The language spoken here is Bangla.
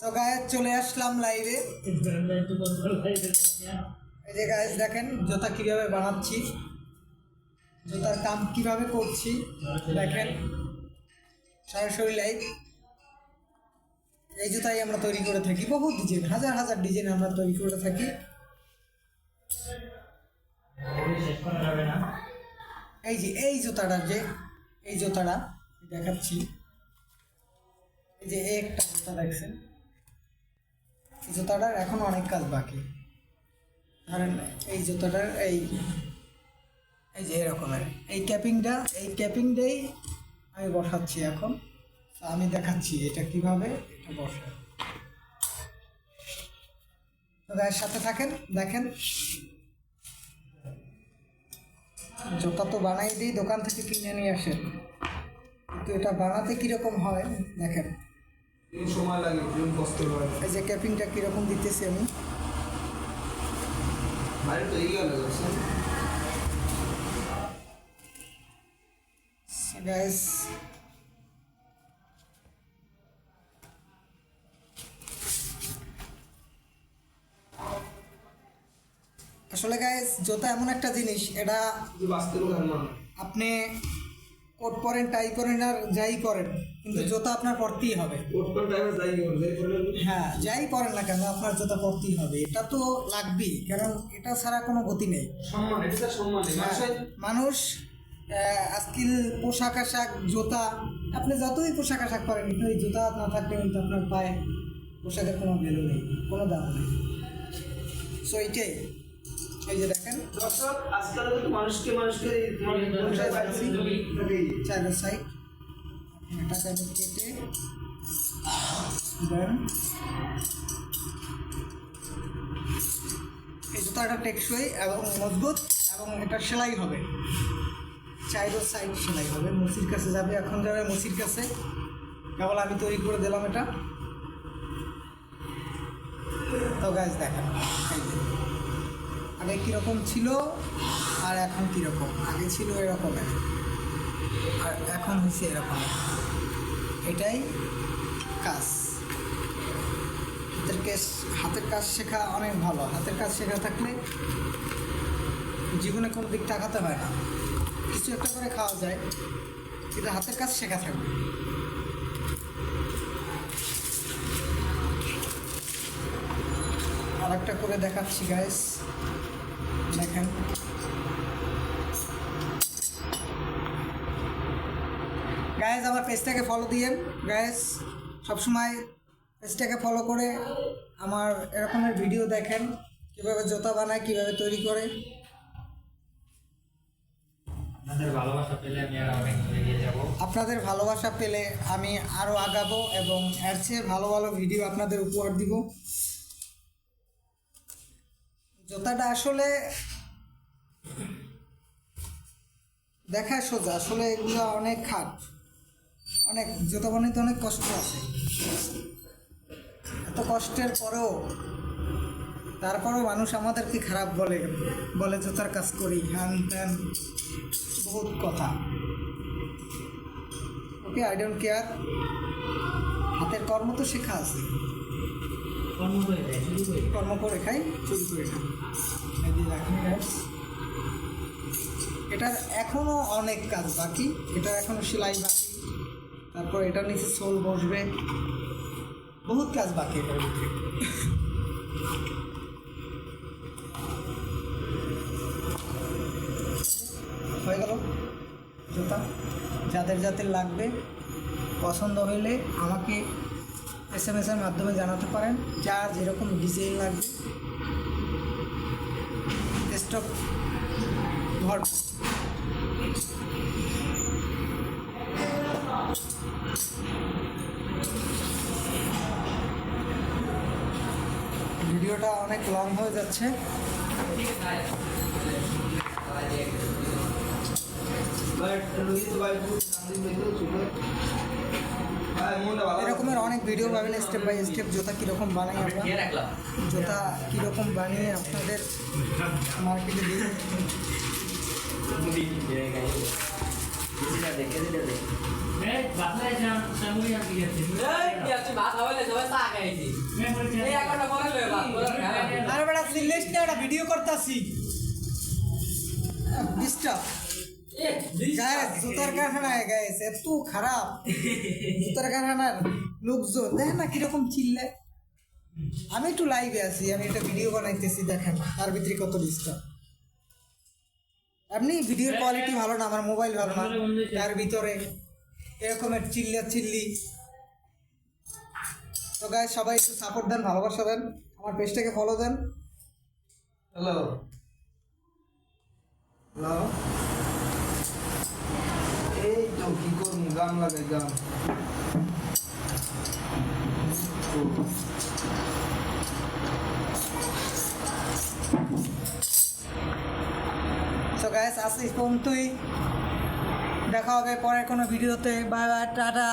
তো গাইস চলে আসলাম লাইভে। এই যে গাইস দেখেন জুতা কিভাবে বানাচ্ছি, জুতার কাম কিভাবে করছি দেখেন, সরাসরি লাইভ। এই জুতাই আমরা তৈরি করে থাকি, বহু ডিজাইন, হাজার হাজার ডিজাইন আমরা তৈরি করে থাকি। এই যে এই জুতাটা, এই জুতাটা দেখাচ্ছি, এই যে একটা জুতা দেখছেন, এই জুতাটার এখন অনেক কাজ বাকি। ধরেন এই জুতাটার এই যে এরকমের এই ক্যাপিংটাই আমি বসাচ্ছি এখন। তো আমি দেখাচ্ছি এটা কিভাবে এটা বসায়। তো গায়ের সাথে থাকেন, দেখেন জুতা তো বানাই দিই, দোকান থেকে কিনে নিয়ে আসেন, কিন্তু এটা বানাতে কিরকম হয় দেখেন। সময় লাগে, কষ্ট হয়। এই যে ক্যাপিংটা কিরকম দিতেছি আমি, গাইস আসলে গাইস জুতা এমন একটা জিনিস, এটা আপনি কোট পরেন, টাই পরেন আর যাই করেন, কিন্তু জুতা আপনার পরতেই হবে। হ্যাঁ, যাই পরেন না কেন আপনার জুতা পরতেই হবে, এটা তো লাগবেই, কারণ এটা ছাড়া কোনো গতি নেই। মানুষ আজকাল পোশাক আশাক জুতা, আপনি যতই পোশাক আশাক করেন কিন্তু এই জুতা না থাকলে কিন্তু আপনার পায়ে পোশাকের কোনো ভ্যালু নেই, কোনো দাম নেই। সো এইটাই, এই যে দেখেন দর্শক, আজকাল কিন্তু মানুষকে চাইনার সাইড এটা কেটে দেন। এই জুতাটা টেকসই এবং মজবুত, এবং এটা সেলাই হবে, চাইরো সাইড সেলাই হবে, মুসির কাছে যাবে, এখন যাবে মুসির কাছে। কেবল আমি তৈরি করে দিলাম এটা। তো গাইস দেখেন এই যে আগে কীরকম ছিল আর এখন কীরকম, আগে ছিল এরকমের আর এখন হয়েছে এরকম। এটাই কাজ, হাতের কাজ শেখা অনেক ভালো। হাতের কাজ শেখা থাকলে জীবনে কোনো দিক তাকাতে হয় না, কিছু একটা করে খাওয়া যায়, কিন্তু হাতের কাজ শেখা থাকবে। আর একটা করে দেখাচ্ছি গাইস, দেখেন গাইস আমার পেজটাকে ফলো দিয়েন গাইস, সবসময় পেজটাকে ফলো করে আমার এরকমের ভিডিও দেখেন, কীভাবে জুতা বানায়, কীভাবে তৈরি করে। আপনাদের ভালোবাসা পেলে আমি আরও আগাবো এবং এর চেয়ে ভালো ভালো ভিডিও আপনাদের উপহার দিব। জুতাটা আসলে দেখায় সোজা, আসলে এগুলো অনেক খাট, অনেক জুতা বানাইতে অনেক কষ্ট আছে। এত কষ্টের পরেও তারপরেও মানুষ আমাদেরকে খারাপ বলে জুতার কাজ করি, হ্যান ত্যান বহুত কথা। ওকে, আই ডোন্ট কেয়ার, হাতের কর্ম তো শেখা আছে, কর্ম করে খাই, চুরি করে খাই। এটার এখনও অনেক কাজ বাকি, এটার এখনও সেলাই বাকি, তারপর এটার নিচে সোল বসবে, বহুত কাজ বাকি এটার ভিতরে। হয়ে গেল জুতা। যাদের লাগবে, পছন্দ হইলে আমাকে SMS-এর মাধ্যমে জানাতে পারেন, যার যেরকম ডিজাইন লাগবে। স্টক ভর ভিডিওটা অনেক লং হয়ে যাচ্ছে। এরকমের অনেক ভিডিও পাবেন, স্টেপ বাই স্টেপ জুতা কীরকম বানাই আমরা, জুতা কীরকম বানিয়ে আপনাদের মার্কেটে দিই। আরে বেটা সিলেস না একটা ভিডিও করতাছি ডিস্টার্ব গাইস জুতার কারখানায় গাইস এত খারাপ জুতার কারখানার লোকজন দেখেন না কিরকম চিল্লায় আমি একটু লাইভে আছি আমি একটা ভিডিও বানাইতেছি দেখেন তার ভিতরে কত ডিস্টার্ব আপনি ভিডিওর কোয়ালিটি ভালো না আমার মোবাইল ভালো না তার ভিতরে এরকমের চিল্লি তো গাইস সবাই একটু সাপোর্ট দেন ভালোবাসা দেন আমার পেজটাকে ফলো দেন হ্যালো হ্যালো এই তো কি করুন গান লাগাই গান তো গাইস আজ এই পর্যন্তই দেখা হবে পরের কোনো ভিডিওতে বাই বাই টাটা